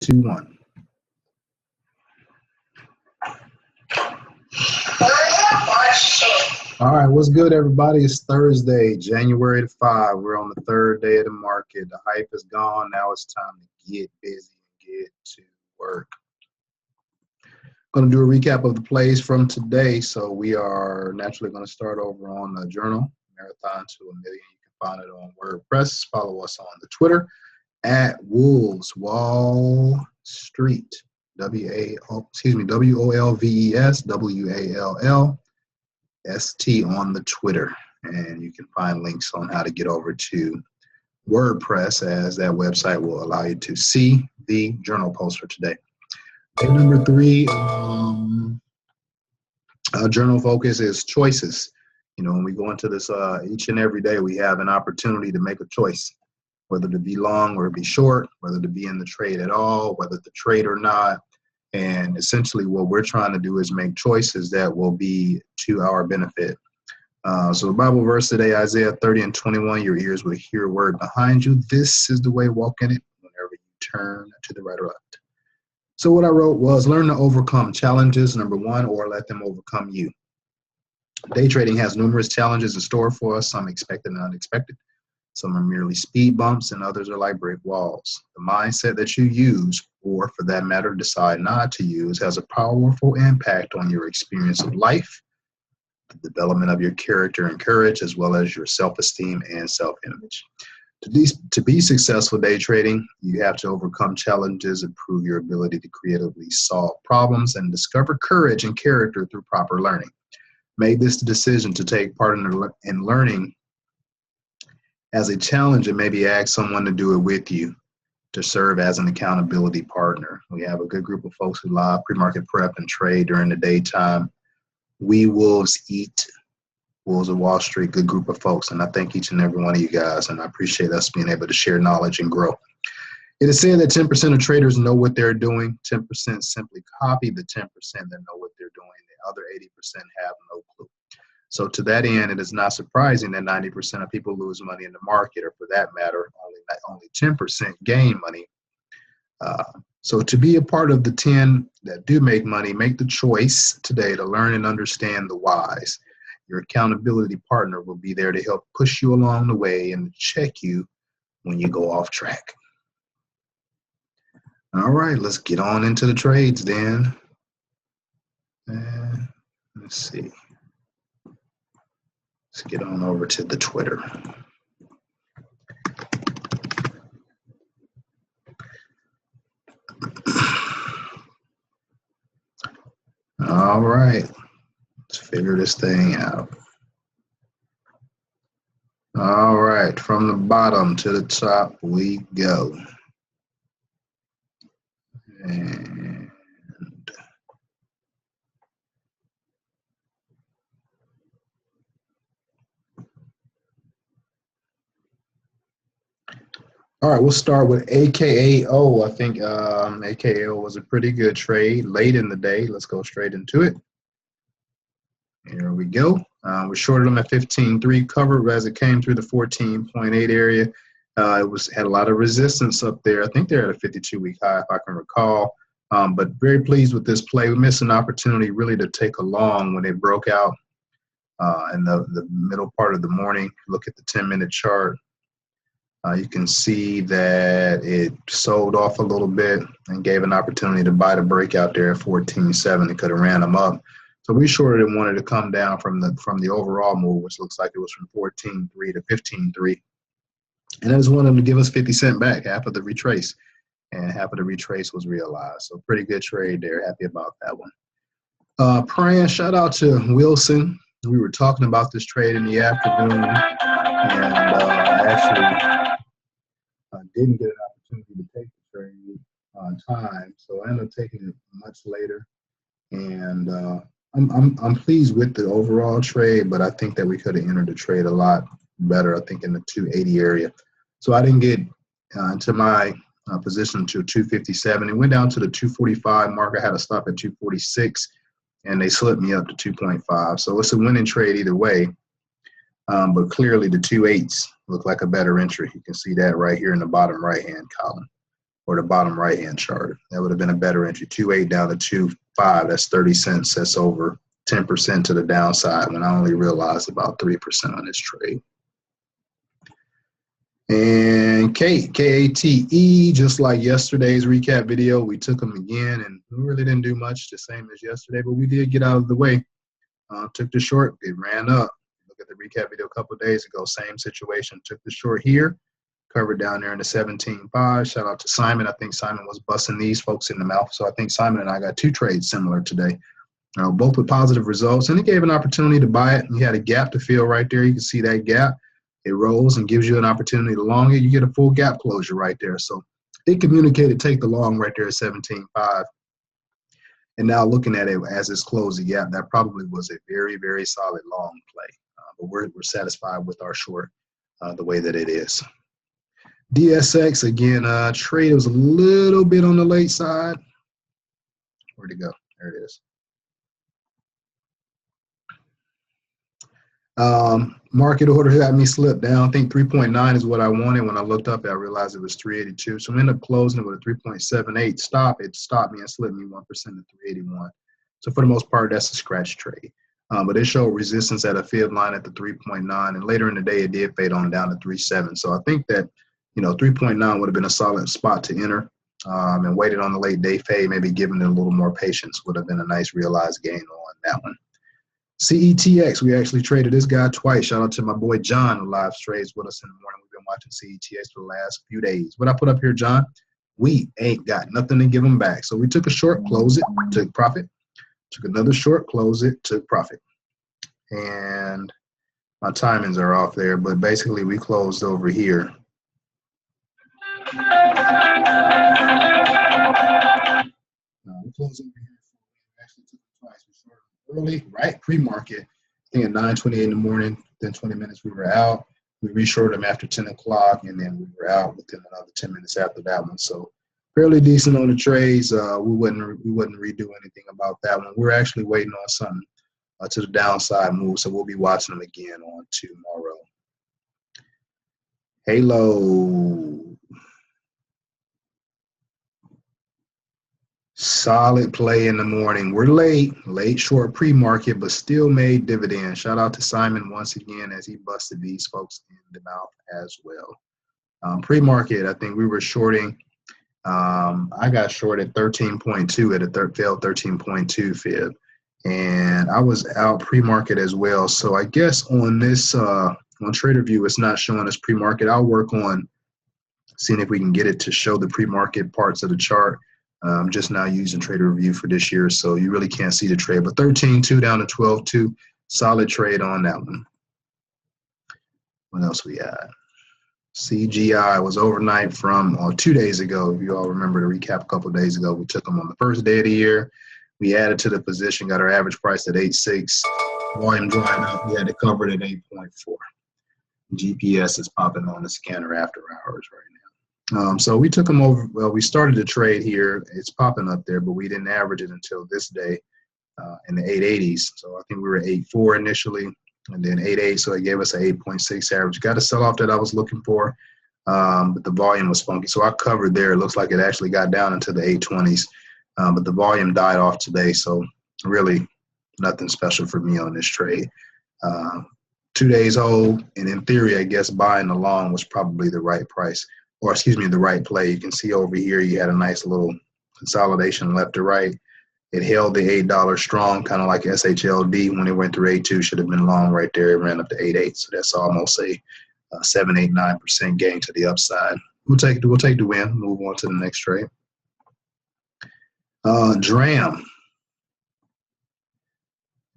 2, 1. All right, what's good, everybody? It's Thursday, January 5. We're on the third day of the market. The hype is gone. Now it's time to get busy and get to work. Going to do a recap of the plays from today. So we are naturally going to start over on the journal, Marathon to a Million. You can find it on WordPress. Follow us on the Twitter at Wolves Wall Street. WOLVES WALLST on the Twitter. And you can find links on how to get over to WordPress, as that website will allow you to see the journal post for today. Day number 3, journal focus is choices. You know, when we go into this each and every day, we have an opportunity to make a choice, whether to be long or be short, whether to be in the trade at all, whether to trade or not. And essentially what we're trying to do is make choices that will be to our benefit. So the Bible verse today, Isaiah 30:21, your ears will hear a word behind you. This is the way, walk in it whenever you turn to the right or left. So what I wrote was, learn to overcome challenges, number 1, or let them overcome you. Day trading has numerous challenges in store for us, some expected and unexpected. Some are merely speed bumps, and others are like brick walls. The mindset that you use, or for that matter, decide not to use, has a powerful impact on your experience of life, the development of your character and courage, as well as your self-esteem and self-image. To be successful day trading, you have to overcome challenges, improve your ability to creatively solve problems, and discover courage and character through proper learning. Make this decision to take part in learning as a challenge, and maybe ask someone to do it with you, to serve as an accountability partner. We have a good group of folks who live pre-market prep and trade during the daytime. We Wolves eat, Wolves of Wall Street, good group of folks, and I thank each and every one of you guys, and I appreciate us being able to share knowledge and grow. It is said that 10% of traders know what they're doing, 10% simply copy the 10% that know what they're doing, the other 80% have no clue. So to that end, it is not surprising that 90% of people lose money in the market, or for that matter, only 10% gain money. So to be a part of the 10 that do make money, make the choice today to learn and understand the whys. Your accountability partner will be there to help push you along the way and check you when you go off track. All right, let's get on into the trades then. Let's see. Let's get on over to the Twitter. All right, let's figure this thing out. All right, from the bottom to the top we go. And all right, we'll start with AKAO. I think AKAO was a pretty good trade late in the day. Let's go straight into it. Here we go. We shorted them at 15.3, covered as it came through the 14.8 area. It had a lot of resistance up there. I think they're at a 52-week high, if I can recall. But very pleased with this play. We missed an opportunity really to take a long when it broke out in the middle part of the morning. Look at the 10-minute chart. You can see that it sold off a little bit and gave an opportunity to buy the breakout there at 14.7. It could have ran them up. So we shorted and wanted to come down from the overall move, which looks like it was from 14.3 to 15.3. And I just wanted them to give us 50 cents back, half of the retrace. And half of the retrace was realized. So pretty good trade there. Happy about that one. Praying, shout out to Wilson. We were talking about this trade in the afternoon. And actually didn't get an opportunity to take the trade on time. So I ended up taking it much later. And I'm pleased with the overall trade, but I think that we could have entered the trade a lot better, I think in the 280 area. So I didn't get into my position to 257. It went down to the 245 mark. I had to stop at 246, and they slipped me up to 2.5. So it's a winning trade either way. But clearly the 2.8s look like a better entry. You can see that right here in the bottom right-hand column. or the bottom right-hand chart. That would have been a better entry. 2.8 down to 2.5. That's 30 cents. That's over 10% to the downside when I only realized about 3% on this trade. And KATE, just like yesterday's recap video, we took them again, and we really didn't do much, the same as yesterday, but we did get out of the way. Took the short, it ran up. Look at the recap video a couple of days ago, same situation. Took the short here, covered down there in the 17.5. Shout out to Simon. I think Simon was busting these folks in the mouth. So I think Simon and I got two trades similar today, both with positive results. And it gave an opportunity to buy it. You had a gap to fill right there. You can see that gap. It rolls and gives you an opportunity to long it. You get a full gap closure right there. So it communicated take the long right there at 17.5. And now looking at it as it's closed the gap, that probably was a very, very solid long play. But we're satisfied with our short the way that it is. DSX, again, trade was a little bit on the late side. Where'd it go? There it is. Market order had me slip down. I think 3.9 is what I wanted. When I looked up, I realized it was 382. So I ended up closing it with a 3.78 stop. It stopped me and slipped me 1% to 381. So for the most part, that's a scratch trade. But it showed resistance at a fib line at the 3.9. And later in the day, it did fade on down to 3.7. So I think that, 3.9 would have been a solid spot to enter. And waited on the late day fade, maybe giving it a little more patience would have been a nice realized gain on that one. CETX, we actually traded this guy twice. Shout out to my boy John, who live trades with us in the morning. We've been watching CETX for the last few days. What I put up here, John, we ain't got nothing to give them back. So we took a short, close it, took profit. Took another short, close it, took profit. And my timings are off there, but basically we closed over here. We closed over here. We actually took it twice. We started early, right? Pre-market, I think at 9:28 in the morning. Then 20 minutes we were out. We reshorted them after 10 o'clock, and then we were out within another 10 minutes after that one. So fairly decent on the trades. We wouldn't redo anything about that one. We're actually waiting on something to the downside move, so we'll be watching them again on tomorrow. Halo. Solid play in the morning. We're late short pre-market, but still made dividends. Shout out to Simon once again as he busted these folks in the mouth as well. Pre-market, I think we were shorting. I got short at 13.2 at a failed 13.2 fib, and I was out pre-market as well. So I guess on this on TraderView, it's not showing us pre-market. I'll work on seeing if we can get it to show the pre-market parts of the chart. I'm just now using TraderView for this year, so you really can't see the trade. But 13.2 down to 12.2, solid trade on that one. What else we had? CGI was overnight from 2 days ago. If you all remember the recap a couple of days ago, we took them on the first day of the year. We added to the position, got our average price at 8.6. Volume drying up, we had to cover it at 8.4. GPS is popping on the scanner after hours right now. So we took them over. Well, we started the trade here. It's popping up there, but we didn't average it until this day in the 880s. So I think we were at 8.4 initially, and then 8.8. So it gave us an 8.6 average. Got a sell-off that I was looking for, but the volume was funky. So I covered there. It looks like it actually got down into the 820s, but the volume died off today. So really nothing special for me on this trade. 2 days old, and in theory, I guess buying the long was probably the right price. Or excuse me, the right play. You can see over here you had a nice little consolidation left to right. It held the $8 strong, kind of like SHLD when it went through 8.2, should have been long right there. It ran up to 8.8, so that's almost a 7, 8, 9% gain to the upside. We'll take the win. Move on to the next trade. DRAM.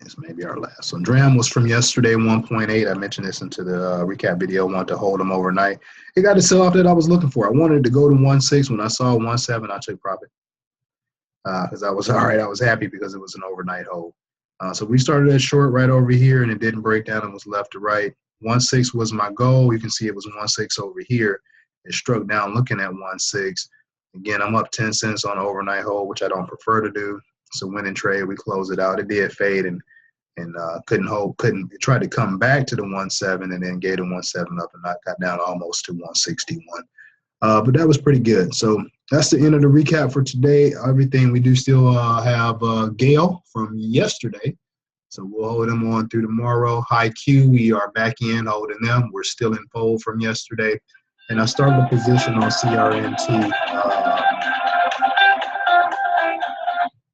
This may be our last. So DRAM was from yesterday, 1.8. I mentioned this into the recap video. I wanted to hold them overnight. It got the sell-off that I was looking for. I wanted it to go to 1.6. When I saw 1.7, I took profit. Because I was all right. I was happy because it was an overnight hold. So we started at short right over here, and it didn't break down. It was left to right. 1.6 was my goal. You can see it was 1.6 over here. It struck down looking at 1.6. Again, I'm up 10 cents on an overnight hold, which I don't prefer to do. It's a winning trade. We closed it out. It did fade and couldn't hold. It tried to come back to the 1.7 and then gave the 1.7 up and got down almost to 161. But that was pretty good. So that's the end of the recap for today. Everything we do still have Gail from yesterday. So we'll hold them on through tomorrow. High Q, we are back in holding them. We're still in fold from yesterday. And I started the position on CRNT.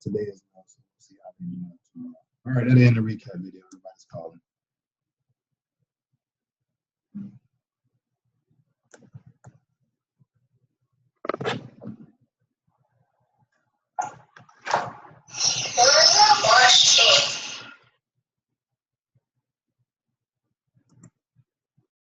Today is also CRNT. All right, that end the recap video.